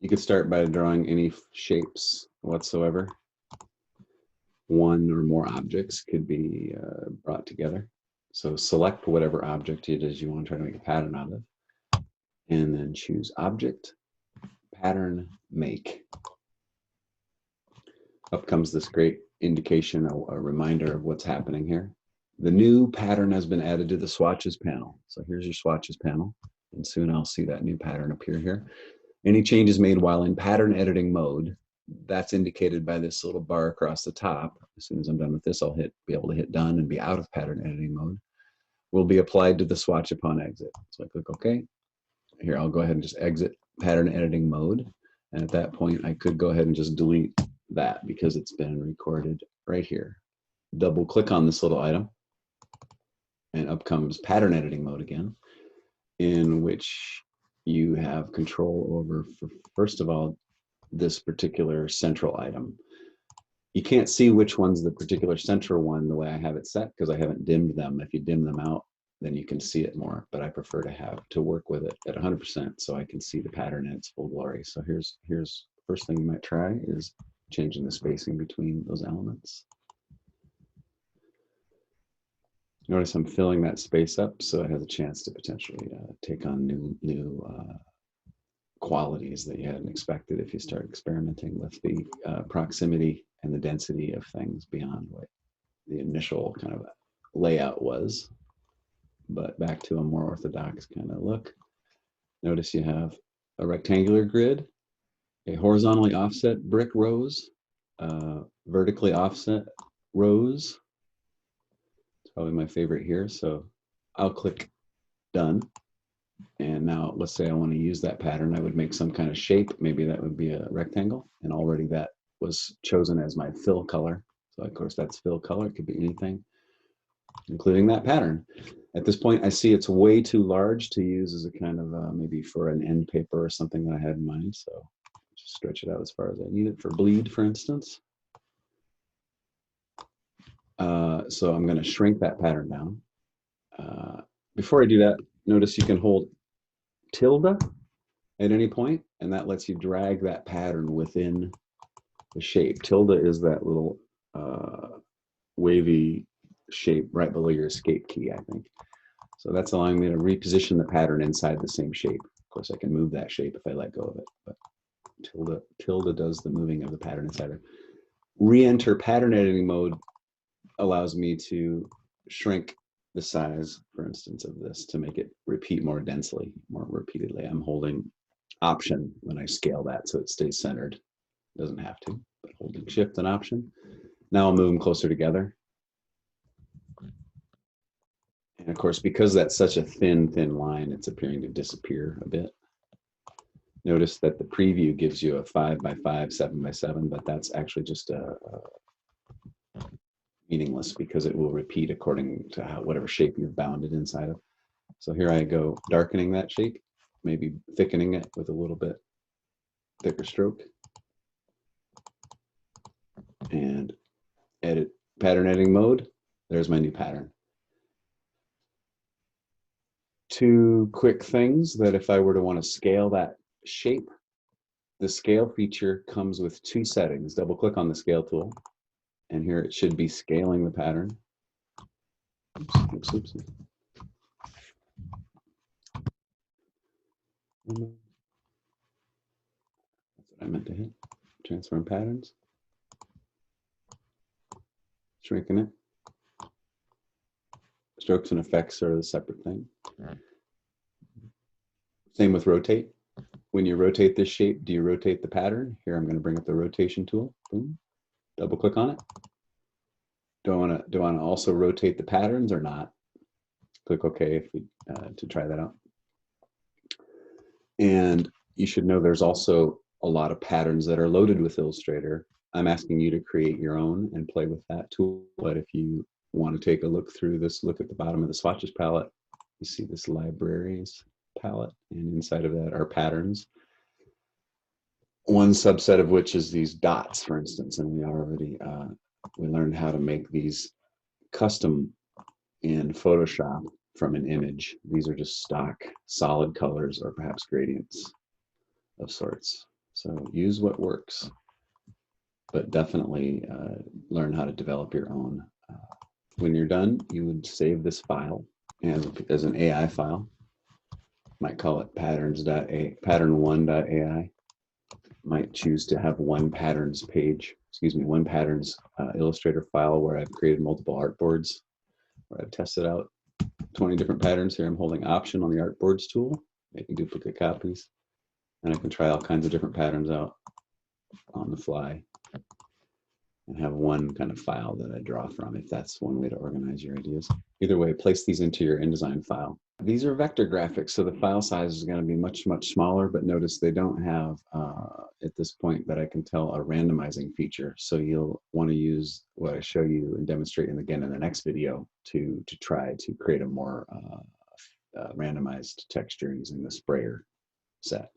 You could start by drawing any shapes whatsoever. One or more objects could be brought together. So select whatever object it is you want to try to make a pattern out of, and then choose Object, Pattern, Make. Up comes this great indication, a reminder of what's happening here. The new pattern has been added to the swatches panel. So here's your swatches panel, and soon I'll see that new pattern appear here. Any changes made while in pattern editing mode, that's indicated by this little bar across the top. As soon as I'm done with this, I'll be able to hit done and be out of pattern editing mode. Will be applied to the swatch upon exit. So I click OK. Here, I'll go ahead and just exit pattern editing mode. And at that point, I could go ahead and just delete that because it's been recorded right here. Double click on this little item, and up comes pattern editing mode again, in which you have control over, first of all, this particular central item. You can't see which one's the particular central one the way I have it set because I haven't dimmed them. If you dim them out, then you can see it more, but I prefer to work with it at 100% so I can see the pattern in its full glory. So here's the first thing you might try is changing the spacing between those elements. Notice I'm filling that space up so it has a chance to potentially take on new qualities that you hadn't expected if you start experimenting with the proximity and the density of things beyond what the initial kind of layout was. But back to a more orthodox kind of look. Notice you have a rectangular grid, a horizontally offset brick rows, vertically offset rows. It's probably my favorite here. So I'll click done. And now let's say I want to use that pattern. I would make some kind of shape. Maybe that would be a rectangle. And already that was chosen as my fill color. So of course that's fill color. It could be anything, including that pattern. At this point, I see it's way too large to use as a kind of maybe for an end paper or something that I had in mind. So just stretch it out as far as I need it for bleed, for instance. So I'm going to shrink that pattern down. Before I do that, notice you can hold tilde at any point, and that lets you drag that pattern within the shape. Tilde is that little wavy shape right below your escape key, I think. So that's allowing me to reposition the pattern inside the same shape. Of course, I can move that shape if I let go of it, but tilde does the moving of the pattern inside it. Re-enter pattern editing mode allows me to shrink the size, for instance, of this to make it repeat more densely, more repeatedly. I'm holding Option when I scale that so it stays centered. It doesn't have to, but holding Shift and Option. Now I'll move them closer together. And of course, because that's such a thin line, it's appearing to disappear a bit. Notice that the preview gives you a 5x5, 7x7, but that's actually just meaningless because it will repeat according to whatever shape you've bounded inside of. So here I go darkening that shape, maybe thickening it with a little bit thicker stroke. And edit pattern editing mode. There's my new pattern. Two quick things that if I were to want to scale that shape, the scale feature comes with two settings. Double click on the scale tool, and here it should be scaling the pattern. Oops. That's what I meant to hit. Transform patterns. Shrinking it. Strokes and effects are a separate thing. Same with rotate. When you rotate this shape, do you rotate the pattern? Here, I'm going to bring up the rotation tool. Boom. Double click on it. Do I want to also rotate the patterns or not? Click OK if we, to try that out. And you should know there's also a lot of patterns that are loaded with Illustrator. I'm asking you to create your own and play with that tool. But if you want to take a look through this, look at the bottom of the swatches palette, you see this libraries palette, and inside of that are patterns. One subset of which is these dots, for instance, and we already we learned how to make these custom in Photoshop from an image. These are just stock solid colors or perhaps gradients of sorts. So use what works, but definitely learn how to develop your own. When you're done, you would save this file as an AI file. Might call it pattern1.ai. Might choose to have one patterns Illustrator file where I've created multiple artboards, where I've tested out 20 different patterns. Here I'm holding Option on the artboards tool, making duplicate copies, and I can try all kinds of different patterns out on the fly and have one kind of file that I draw from, if that's one way to organize your ideas. Either way, place these into your InDesign file. These are vector graphics, so the file size is going to be much, much smaller, but notice they don't have, at this point that I can tell, a randomizing feature. So you'll want to use what I show you and demonstrate again in the next video to try to create a more randomized texture using the sprayer set.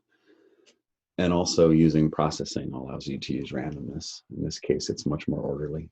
And also using processing allows you to use randomness. In this case, it's much more orderly.